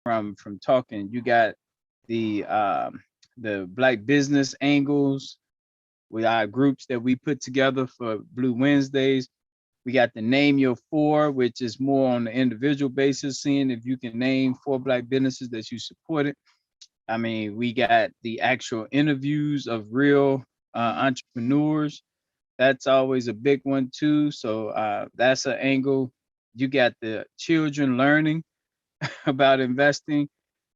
from talking. You got the Black business angles with our groups that we put together for Blue Wednesdays. We got the Name Your Four, which is more on the individual basis, seeing if you can name 4 Black businesses that you supported. I mean, we got the actual interviews of real entrepreneurs. That's always a big one too. So that's an angle. You got the children learning about investing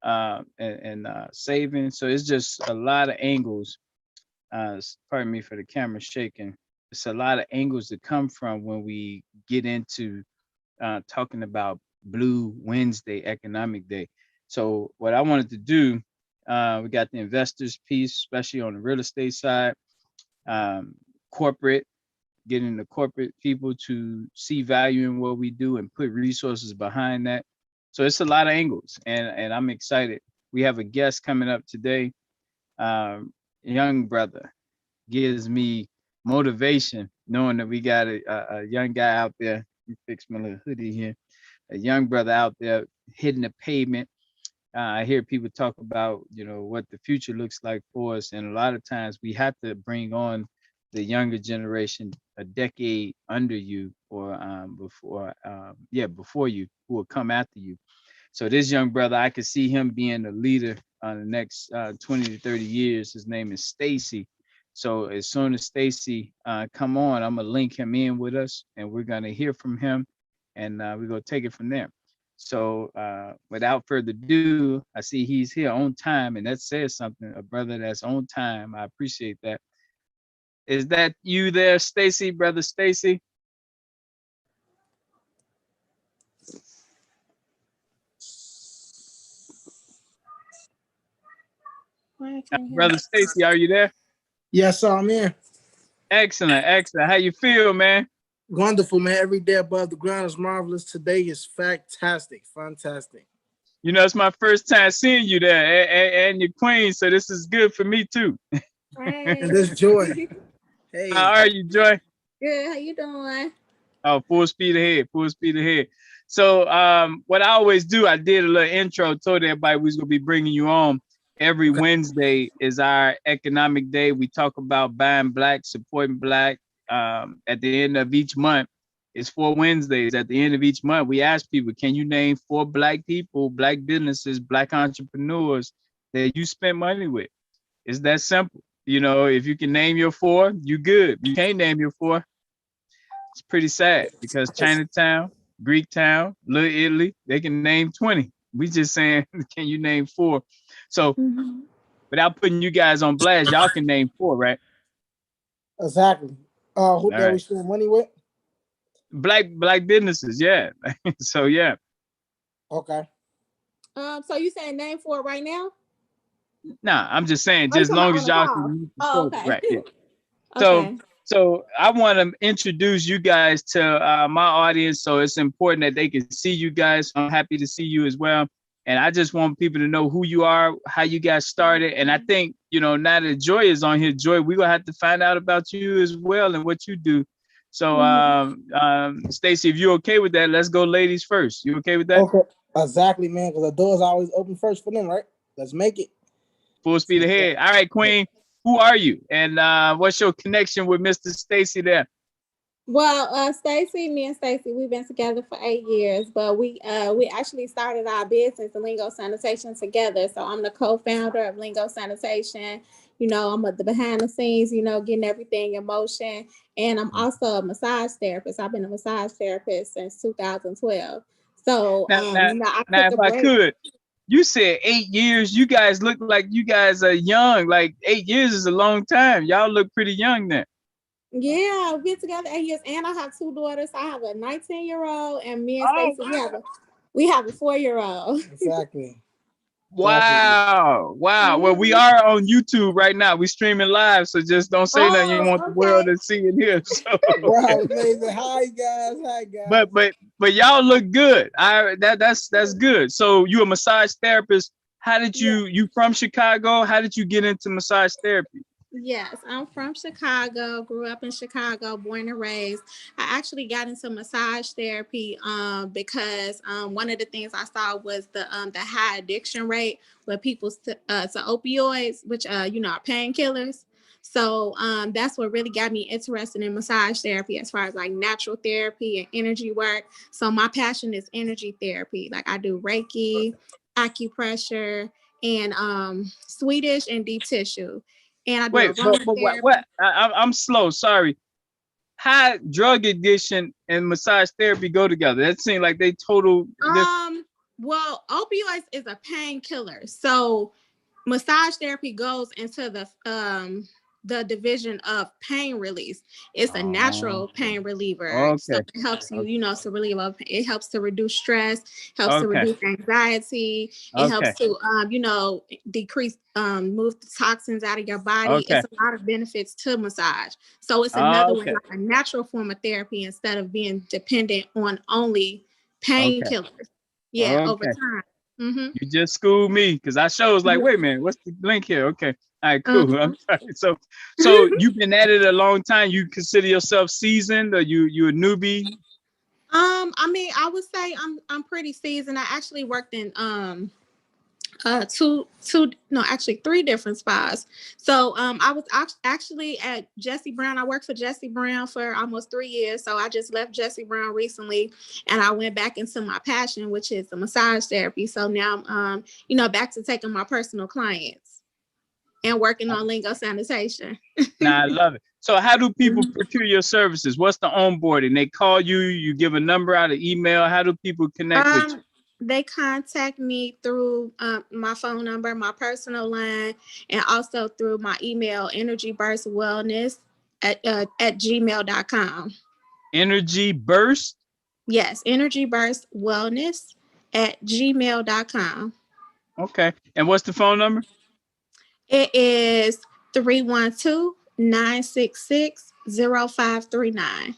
and saving. So it's just a lot of angles. Pardon me for the camera shaking. It's a lot of angles to come from when we get into talking about Blue Wednesday, Economic Day. So what I wanted to do, we got the investors piece, especially on the real estate side, corporate, getting the corporate people to see value in what we do and put resources behind that. So it's a lot of angles, and I'm excited. We have a guest coming up today. Young brother gives me motivation knowing that we got a young guy out there. Let me fix my little hoodie here. A young brother out there hitting the pavement. I hear people talk about, what the future looks like for us, and a lot of times we have to bring on the younger generation a decade under you or before you, who will come after you. So this young brother, I could see him being a leader on the next 20 to 30 years. His name is Stacy. So as soon as Stacy come on, I'm gonna link him in with us, and we're gonna hear from him, and we're gonna take it from there. So without further ado, I see he's here on time, and that says something. A brother that's on time. I appreciate that. Is that you there, Stacy, brother Stacy? Brother Stacy, are you there? Yes, sir, I'm here. Excellent, excellent. How you feel, man? Wonderful, man. Every day above the ground is marvelous. Today is fantastic, fantastic. It's my first time seeing you there, and your queen, so this is good for me too. And this Joy. Hey. How are you, Joy? Good. How you doing? Oh, full speed ahead, full speed ahead. So what I always do, I did a little intro, told everybody we was gonna be bringing you on. Every Wednesday is our economic day. We talk about buying Black, supporting Black. At the end of each month, it's 4 Wednesdays. At the end of each month, we ask people, can you name 4 Black people, Black businesses, Black entrepreneurs that you spent money with? It's that simple. If you can name your 4, you good. You can't name your 4. It's pretty sad because Chinatown, Greek Town, Little Italy, they can name 20. We just saying, can you name 4? So without putting you guys on blast, y'all can name 4, right? Exactly. Who All right. we spend money with? Black businesses, yeah. So yeah. Okay. So you saying name 4 right now? Nah, I'm just saying, just as long as y'all can. Oh, okay. Right. Yeah. Okay. So I want to introduce you guys to my audience. So it's important that they can see you guys. I'm happy to see you as well. And I just want people to know who you are, how you got started. And I think, now that Joy is on here, Joy, we're going to have to find out about you as well and what you do. So Stacy, if you're okay with that, let's go ladies first. You okay with that? Okay. Exactly, man, because the door's always open first for them, right? Let's make it. Full speed ahead. All right, Queen, who are you? And what's your connection with Mr. Stacy there? Well, me and Stacy, we've been together for 8 years, but we actually started our business, the Lingo Sanitation, together. So I'm the co-founder of Lingo Sanitation. I'm at the behind the scenes, getting everything in motion. And I'm also a massage therapist. I've been a massage therapist since 2012. So I could, you said 8 years. You guys look like you guys are young. Like 8 years is a long time. Y'all look pretty young then. Yeah, we've been together 8 years, and I have 2 daughters. I have a 19-year-old, and me and Stacy, we have a 4-year-old. Exactly. Wow. Well, we are on YouTube right now. We streaming live, so just don't say nothing you want the world to see and hear. So. Wow, amazing. Hi guys. But y'all look good. That's good. So you a massage therapist. How did you from Chicago? How did you get into massage therapy? Yes, I'm from Chicago, grew up in Chicago, born and raised. I actually got into massage therapy because one of the things I saw was the high addiction rate with people to opioids, which are painkillers. So that's what really got me interested in massage therapy as far as like natural therapy and energy work. So my passion is energy therapy. Like I do Reiki, acupressure, and Swedish and deep tissue. And I do Wait, but aromatherapy. I'm slow. Sorry. How drug addiction and massage therapy go together? That seems like they total different. Well, opioids is a painkiller. So massage therapy goes into the division of pain release. It's a Oh, natural pain reliever. So okay, it helps you, okay, to relieve it helps to reduce stress, helps to okay, reduce anxiety, it okay, helps to decrease move the toxins out of your body. okay, It's a lot of benefits to massage. So it's another one, okay, like a natural form of therapy instead of being dependent on only okay, painkillers. Yeah, over okay. time. Mm-hmm. You just schooled me because I was like, wait a minute, what's the link here? Okay. All right, cool. I'm sorry. So you've been at it a long time. You consider yourself seasoned, or you a newbie? I mean, I would say I'm pretty seasoned. I actually worked in actually three different spas. So I was actually at Jesse Brown. I worked for Jesse Brown for almost 3 years. So I just left Jesse Brown recently, and I went back into my passion, which is the massage therapy. So now I'm back to taking my personal clients and working on lingo sanitation. Nah, I love it. So how do people procure your services? What's the onboarding? They call you, you give a number out, an email. How do people connect with you? They contact me through my phone number, my personal line, and also through my email, energyburstwellness at gmail.com. Energy Burst. Yes, energyburstwellness at gmail.com. Okay. And what's the phone number? It is 312-966-0539.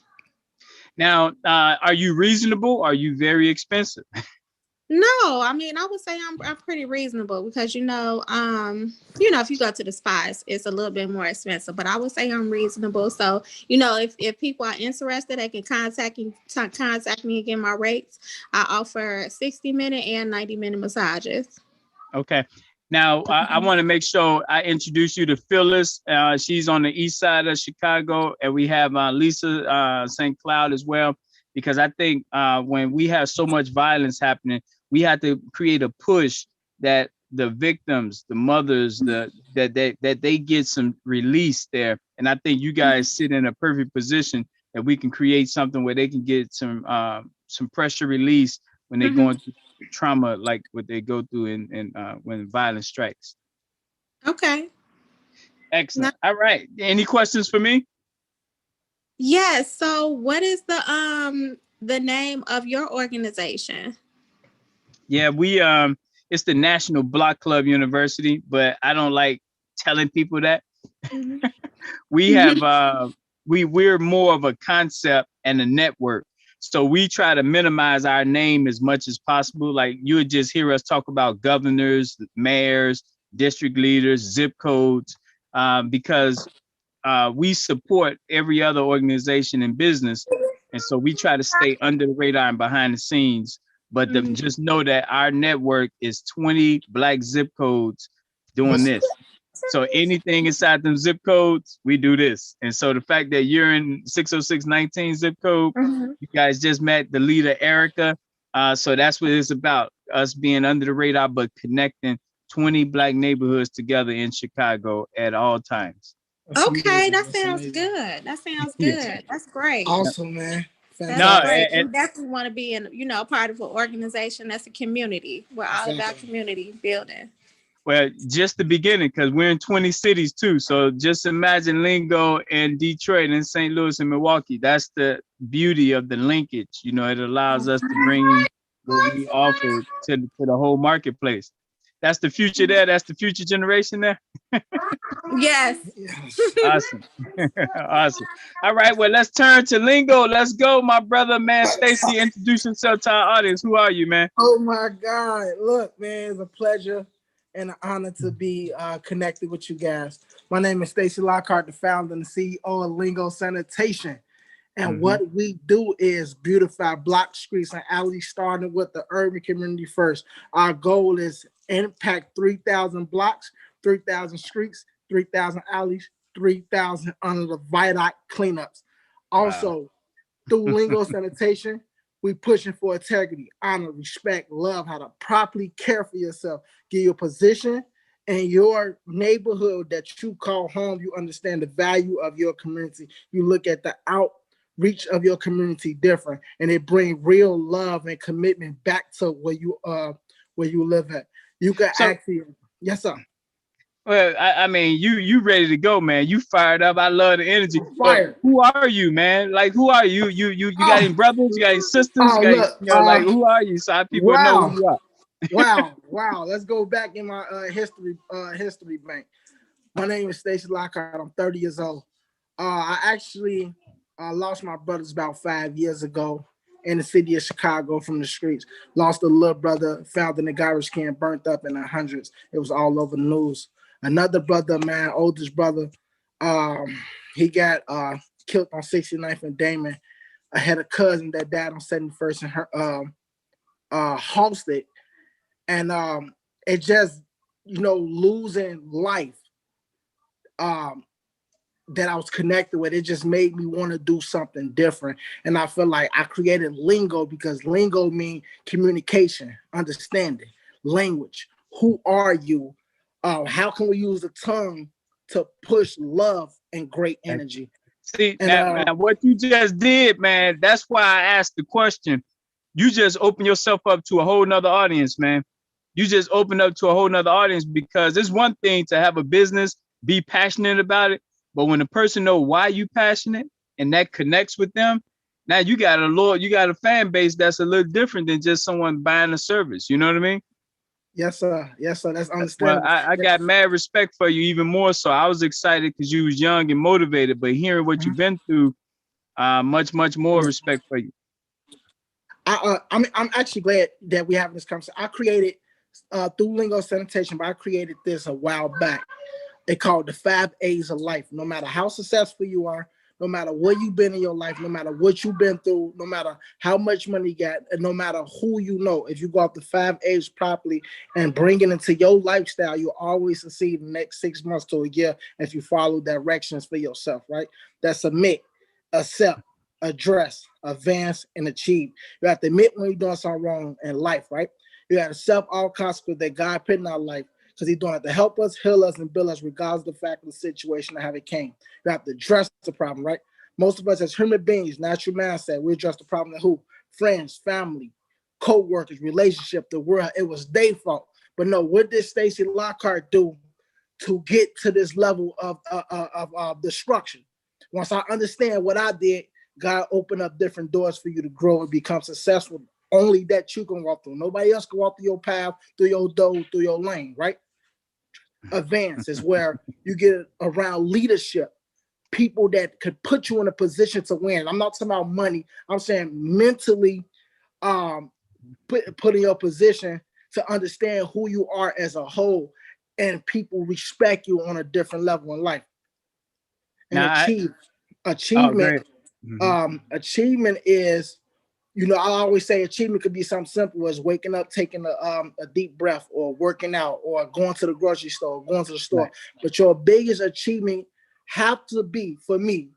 Now, are you reasonable? Are you very expensive? No, I mean, I would say I'm pretty reasonable because if you go to the spa, it's a little bit more expensive, but I would say I'm reasonable. So, if people are interested, they can contact me and get my rates. I offer 60-minute and 90-minute massages. Okay. Now, I want to make sure I introduce you to Phyllis. She's on the east side of Chicago, and we have Lisa St. Cloud as well, because I think when we have so much violence happening, we have to create a push that the victims, the mothers, that they get some release there. And I think you guys sit in a perfect position that we can create something where they can get some pressure release when they're going through trauma, like what they go through in when violence strikes. Okay. Excellent. All right. Any questions for me? Yes. So, what is the name of your organization? Yeah, we it's the National Block Club University, but I don't like telling people that. We have we're more of a concept and a network. So we try to minimize our name as much as possible. Like you would just hear us talk about governors, mayors, district leaders, zip codes, because we support every other organization in business. And so we try to stay under the radar and behind the scenes. But just know that our network is 20 Black zip codes doing this. So anything inside them zip codes, we do this. And so the fact that you're in 60619 zip code, you guys just met the leader, Erica. So that's what it's about, us being under the radar, but connecting 20 Black neighborhoods together in Chicago at all times. Okay, that sounds good. That sounds good. That's great. Awesome, man. That's great. We definitely want to be in, part of an organization that's a community. We're all about community building. Well, just the beginning, because we're in 20 cities too. So just imagine Lingo and Detroit and St. Louis and Milwaukee. That's the beauty of the linkage. It allows us to bring what we offer to the whole marketplace. That's the future there. That's the future generation there. Yes. Awesome. Awesome. All right. Well, let's turn to Lingo. Let's go, my brother, man. Stacy, introduce yourself to our audience. Who are you, man? Oh my God. Look, man, it's a pleasure. and an honor to be connected with you guys. My name is Stacy Lockhart, the founder and CEO of Lingo Sanitation. And what we do is beautify block, streets, and alleys, starting with the urban community first. Our goal is impact 3,000 blocks, 3,000 streets, 3,000 alleys, 3,000 under the VIDOC cleanups. Also, through Lingo Sanitation, we pushing for integrity, honor, respect, love, how to properly care for yourself, get your position in your neighborhood that you call home. You understand the value of your community. You look at the outreach of your community different, and it brings real love and commitment back to where you live at. You can actually, yes, sir. Well, I mean, you ready to go, man. You fired up. I love the energy. Fire. Who are you, man? Like, who are you? You got any brothers? You got any sisters? You got any, Look, like, who are you? So people know who you are. Wow. Let's go back in my history bank. My name is Stacy Lockhart. I'm 30 years old. I actually lost my brothers about 5 years ago in the city of Chicago from the streets. Lost a little brother found in a garbage can, burnt up in the hundreds. It was all over the news. Another brother, man, oldest brother, he got killed on 69th and Damon. I had a cousin that died on 71st and her Halsted. And it just, losing life that I was connected with, it just made me want to do something different. And I feel like I created lingo because lingo means communication, understanding, language. Who are you? How can we use the tongue to push love and great energy? See, now what you just did, man, that's why I asked the question. You just open yourself up to a whole nother audience, man. You just open up to a whole nother audience, because it's one thing to have a business, be passionate about it. But when a person know why you passionate and that connects with them, now you got a fan base that's a little different than just someone buying a service. You know what I mean? Yes, sir. That's understandable. Well, I got mad respect for you, even more so. I was excited because you was young and motivated, but hearing what you've been through, much more respect for you. I'm actually glad that we're having this conversation. I created through Lingo Sanitation, but I created this a while back. They called the 5 A's of life. No matter how successful you are, no matter where you've been in your life, no matter what you've been through, no matter how much money you got, and no matter who you know, if you go off the 5 A's properly and bring it into your lifestyle, you'll always succeed in the next 6 months to a year if you follow directions for yourself, right? That's submit, accept, address, advance, and achieve. You have to admit when you're doing something wrong in life, right? You have to accept all consequences that God put in our life, because he's doing it to help us, heal us, and build us regardless of the fact of the situation and how it came. You have to address the problem, right? Most of us as human beings, natural mindset, we address the problem to who? Friends, family, co-workers, relationship, the world. It was their fault. But no, what did Stacy Lockhart do to get to this level of destruction? Once I understand what I did, God opened up different doors for you to grow and become successful. Only that you can walk through. Nobody else can walk through your path, through your door, through your lane, right? Advance is where you get around leadership, people that could put you in a position to win. I'm not talking about money. I'm saying mentally put in your position to understand who you are as a whole, and people respect you on a different level in life. And achievement is, I always say achievement could be something simple as waking up, taking a deep breath, or working out, or going to the grocery store, going to the store. Right. But your biggest achievement have to be, for me,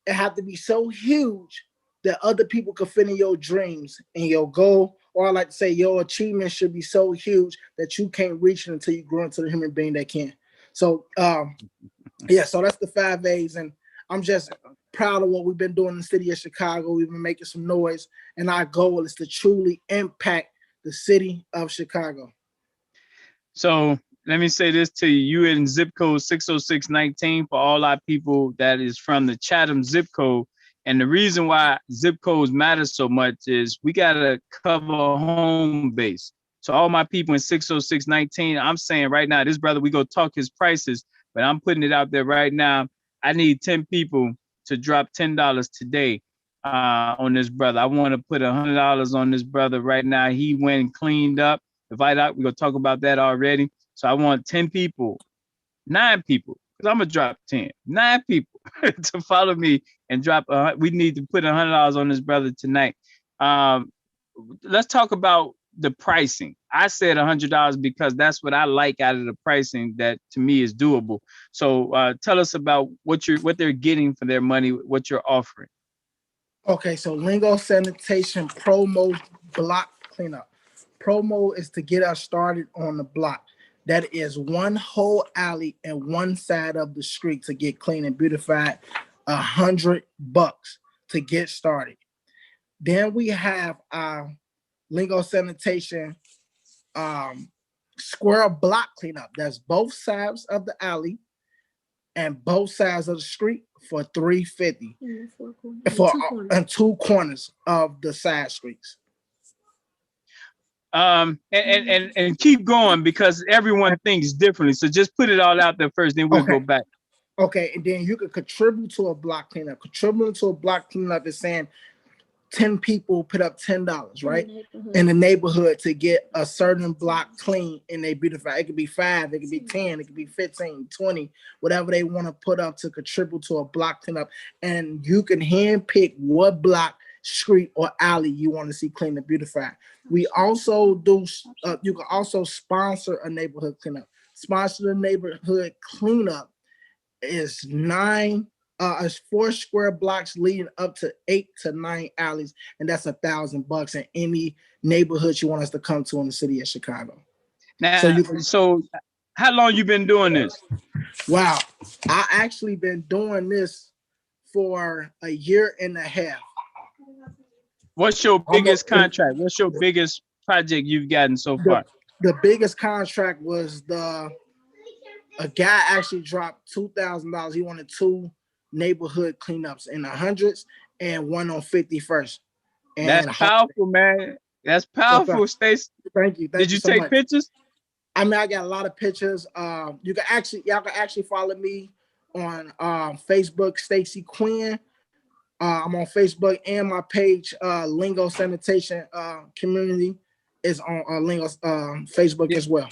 it have to be so huge that other people could fit in your dreams and your goal. Or I like to say your achievement should be so huge that you can't reach it until you grow into the human being that can. So, so that's the 5 A's. And I'm just proud of what we've been doing in the city of Chicago. We've been making some noise, and our goal is to truly impact the city of Chicago. So let me say this to you. You in zip code 60619 for all our people that is from the Chatham zip code. And the reason why zip codes matter so much is we got to cover home base. So all my people in 60619, I'm saying right now, this brother, we go talk his prices, but I'm putting it out there right now. I need 10 people to drop $10 today on this brother. I want to put $100 on this brother right now. He went and cleaned up. The VIDOC, we're going to talk about that already. So I want 10 people, 9 people, because I'm gonna drop 10, 9 people to follow me and drop. We need to put $100 on this brother tonight. Let's talk about the pricing. I said $100 because that's what I like out of the pricing that to me is doable. So tell us about what they're getting for their money, what you're offering. Okay, so Lingo Sanitation promo block cleanup. Promo is to get us started on the block. That is one whole alley and one side of the street to get clean and beautified. $100 to get started. Then we have our Lingo Sanitation square block cleanup. That's both sides of the alley and both sides of the street for $350 and 2 corners of the side streets. And keep going because everyone thinks differently. So just put it all out there first, then we'll go back. Okay, and then you could contribute to a block cleanup. Contributing to a block cleanup is saying 10 people put up $10, right? In the neighborhood to get a certain block clean and they beautify. It could be 5, it could be 10, it could be 15, 20, whatever they want to put up to contribute to a block cleanup. And you can handpick what block, street, or alley you want to see clean and beautified. We also do, you can also sponsor a neighborhood cleanup. Sponsor the neighborhood cleanup is 4 square blocks leading up to 8 to 9 alleys, and that's $1,000 in any neighborhood you want us to come to in the city of Chicago. Now, so how long you been doing this? Wow, I actually been doing this for a year and a half. What's your biggest contract? What's your biggest project you've gotten so far? The biggest contract was a guy actually dropped $2,000. He wanted 2 neighborhood cleanups in the hundreds and one on 51st. And that's powerful, man. That's powerful, Stacy. Thank you. Did you so take much. pictures? I mean, I got a lot of pictures. Y'all can actually follow me on Facebook, Stacy Quinn. I'm on Facebook, and my page, Lingo Sanitation Community, is on Lingo Facebook as well.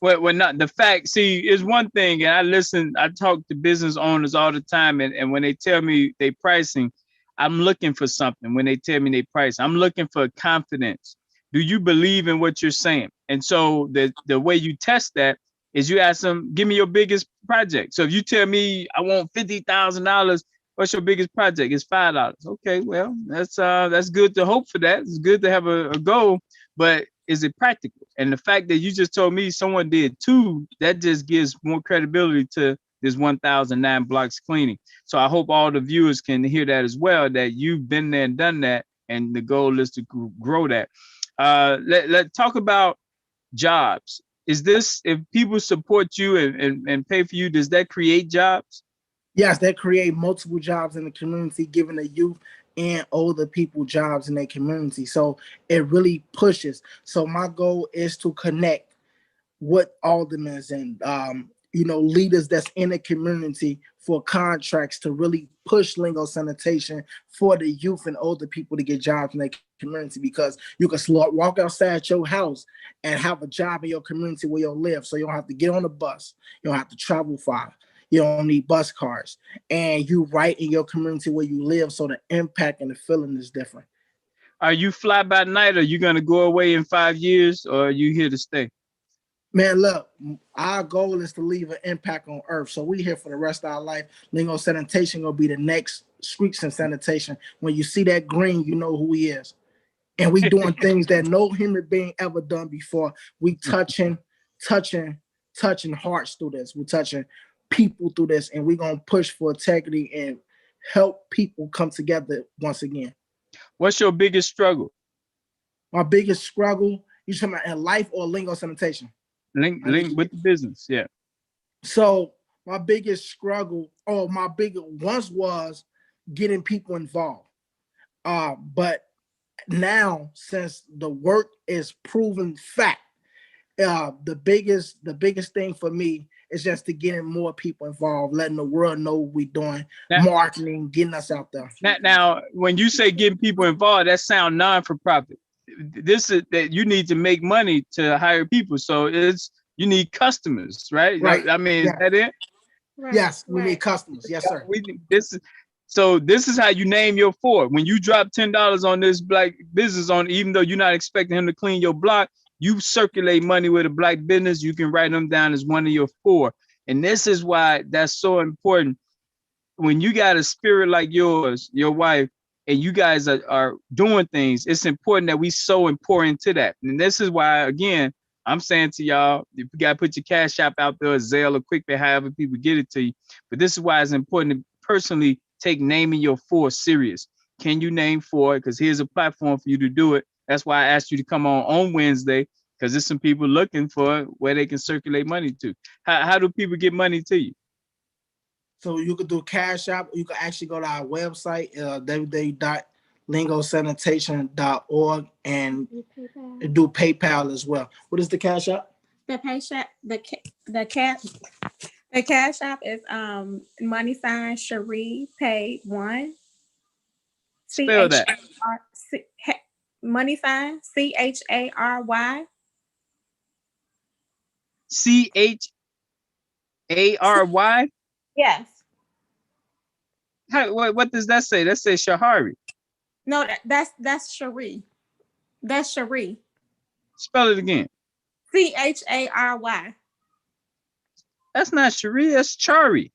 Well, not the fact. See, is one thing, and I talk to business owners all the time, and when they tell me they pricing, I'm looking for something. When they tell me they price, I'm looking for confidence. Do you believe in what you're saying? And so the way you test that is you ask them, give me your biggest project. So if you tell me I want $50,000, what's your biggest project? It's $5. Okay, well, that's good to hope for that. It's good to have a goal, but is it practical? And the fact that you just told me someone did 2, that just gives more credibility to this 1,009 blocks cleaning. So I hope all the viewers can hear that as well, that you've been there and done that, and the goal is to grow that. Let's talk about jobs. Is this, if people support you and pay for you, does that create jobs? Yes, that create multiple jobs in the community, giving the youth and older people jobs in their community. So it really pushes. So my goal is to connect with aldermen and leaders that's in the community for contracts to really push Lingo Sanitation for the youth and older people to get jobs in their community, because you can walk outside your house and have a job in your community where you live. So you don't have to get on the bus. You don't have to travel far. You don't need bus cars, and you right in your community where you live. So the impact and the feeling is different. Are you fly by night? Are you going to go away in 5 years, or are you here to stay? Man, look, our goal is to leave an impact on earth. So we here for the rest of our life. Lingo Sanitation will be the next Streets and Sanitation. When you see that green, you know who he is. And we doing things that no human being ever done before. We touching hearts through this. We're touching people through this, and we're going to push for integrity and help people come together once again. What's your biggest struggle? My biggest struggle, you talking about in life or Lingo Sanitation? Link with the business, yeah. So my biggest struggle, once was getting people involved. But now, since the work is proven fact, the biggest thing for me is just to getting more people involved, letting the world know what we're doing, marketing, getting us out there. Now, when you say getting people involved, that sounds non-for-profit. This is that you need to make money to hire people. So You need customers, right? Right. I mean, is Yeah. that it? Right. Yes, we right. need customers. Yes, sir. This is how you name your four. When you drop $10 on this black business on, even though you're not expecting him to clean your block, you circulate money with a black business. You can write them down as one of your four. And this is why that's so important. When you got a spirit like yours, your wife, and you guys are doing things, it's important that we so important to that. And this is why, again, I'm saying to y'all, if you got to put your Cash App out there, Zelle or QuickPay, however people get it to you. But this is why it's important to personally take naming your four serious. Can you name four? Because here's a platform for you to do it. That's why I asked you to come on Wednesday, because there's some people looking for where they can circulate money to. How do people get money to you? So you could do Cash App. You could actually go to our website, www.lingosanitation.org, and do PayPal as well. What is the Cash App? The Cash App is money sign Cherie paid one. Spell that. Money sign CHARY. CHARY. Yes. What does that say? That says Shahari. No, that's Cherie. That's Cherie. Spell it again. CHARY. That's not Cherie. That's Chari.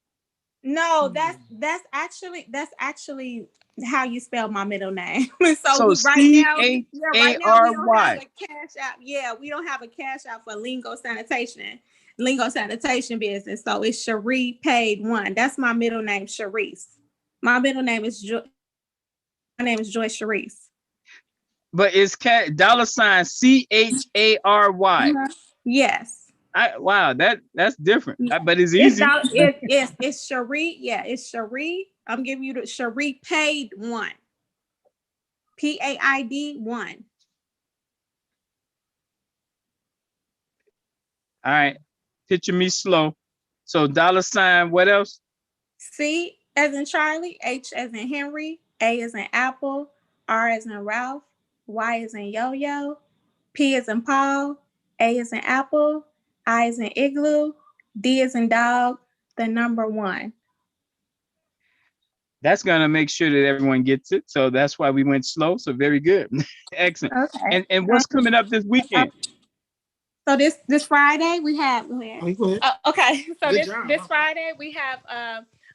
No, that's actually how you spell my middle name. So right now we CHARY. don't have a Cash App. Yeah, we don't have a Cash App for Lingo Sanitation business. So it's Cherie paid one. That's my middle name, Sharice. My middle name is Joyce Sharice. But it's $sign CHARY. Yes. Wow, that's different. Yeah. But it's easy. It's Cherie. Yeah, it's Cherie. I'm giving you the Cherie paid one. PAID one. All right. Picture me slow. So $sign, what else? C as in Charlie, H as in Henry, A as in Apple, R as in Ralph, Y as in Yo-Yo, P as in Paul, A as in Apple, I as in Igloo, D as in Dog, the number one. That's gonna make sure that everyone gets it. So that's why we went slow. So very good. Excellent. Okay. And what's coming up this weekend? So this Friday we have. Oh, go ahead. Okay. So Good this job. Friday we have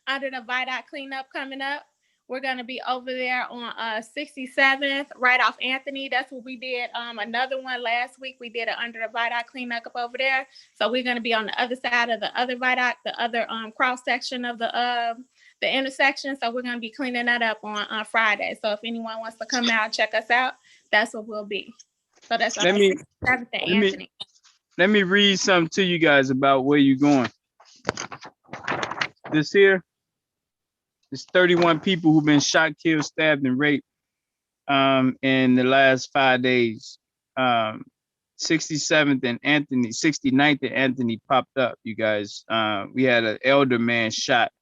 under the Vidoc cleanup coming up. We're gonna be over there on 67th, right off Anthony. That's what we did. Another one last week. We did an under the Vidoc cleanup up over there. So we're gonna be on the other side of the other Vidoc, the other cross section of the intersection. So we're gonna be cleaning that up on Friday. So if anyone wants to come out and check us out, that's what we'll be. So that's on 67th and Anthony. Let me read something to you guys about where you're going. This here. There's 31 people who've been shot, killed, stabbed, and raped in the last 5 days. 67th and Anthony, 69th and Anthony popped up, you guys. We had an elder man shot,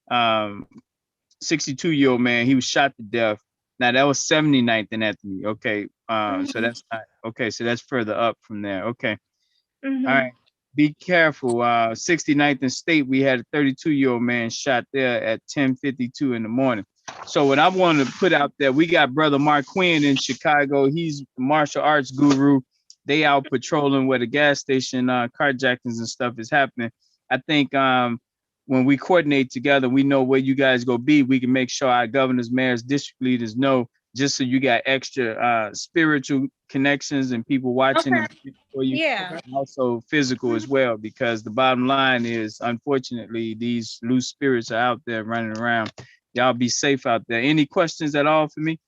62-year-old man. He was shot to death. Now that was 79th and Anthony. Okay. So that's not okay. So that's further up from there. Okay. Mm-hmm. All right. Be careful. 69th and State, we had a 32-year-old man shot there at 10:52 in the morning. So what I want to put out there, we got Brother Mark Quinn in Chicago. He's the martial arts guru. They out patrolling where the gas station carjackings and stuff is happening. I think when we coordinate together, we know where you guys go be. We can make sure our governors, mayors, district leaders know, just so you got extra spiritual connections and people watching for you. Yeah. And also physical as well, because the bottom line is, unfortunately, these loose spirits are out there running around. Y'all be safe out there. Any questions at all for me?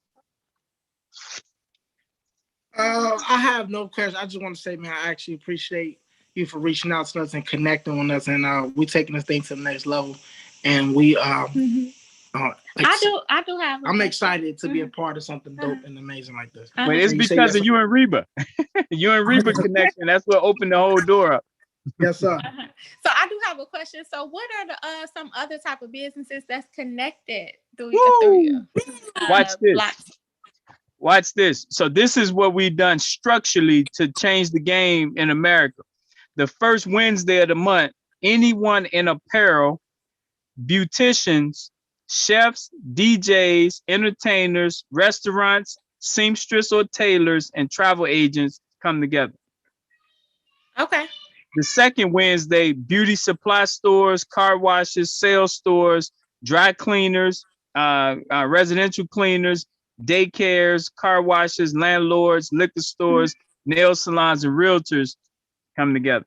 I have no questions. I just want to say, man, I actually appreciate you for reaching out to us and connecting with us, and we taking this thing to the next level. And we I do have. I'm excited to be a part of something dope and amazing like this. But it's because of you and Reba. You and Reba connection. That's what opened the whole door up. Yes, sir. So I do have a question. So what are the some other type of businesses that's connected through you? Watch this. Watch this. So this is what we've done structurally to change the game in America. the first Wednesday of the month, anyone in apparel, beauticians, chefs, DJs, entertainers, restaurants, seamstress or tailors, and travel agents come together. Okay. The second Wednesday, beauty supply stores, car washes, sales stores, dry cleaners, residential cleaners, daycares, car washes, landlords, liquor stores, nail salons, and realtors come together.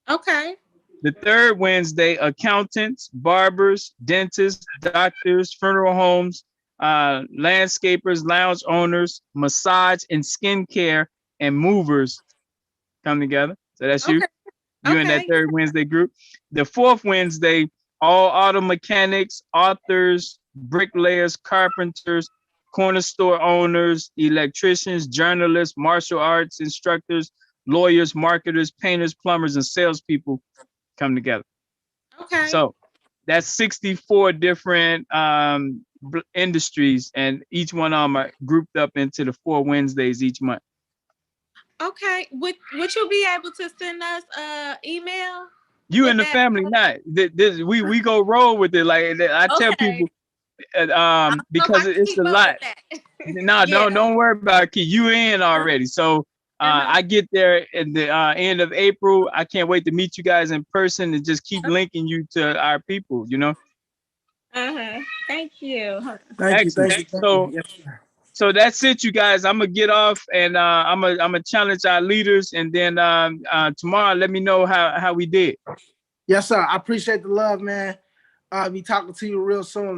Okay. The third Wednesday, accountants, barbers, dentists, doctors, funeral homes, landscapers, lounge owners, massage and skincare, and movers come together. So that's you. Okay. You in that Okay. third Wednesday group. The fourth Wednesday, all auto mechanics, authors, bricklayers, carpenters, corner store owners, electricians, journalists, martial arts instructors, lawyers, marketers, painters, plumbers, and salespeople come together. Okay. So that's 64 different industries, and each one of them are grouped up into the 4 Wednesdays each month. Okay. Would you be able to send us email? You with and the that? family, not this. We go roll with it. Like I tell Okay. people, I don't know if because I can it's keep a up lot. with that. No, Yeah. don't worry about it. You in already. So I get there at the end of April. I can't wait to meet you guys in person and just keep linking you to our people. You know. Thank you. Thank you. Excellent. Thank you. Thank So you. Yes, sir. so that's it, you guys. I'm gonna get off, and I'm gonna challenge our leaders, and then tomorrow let me know how we did. Yes, sir. I appreciate the love, man. I'll be talking to you real soon.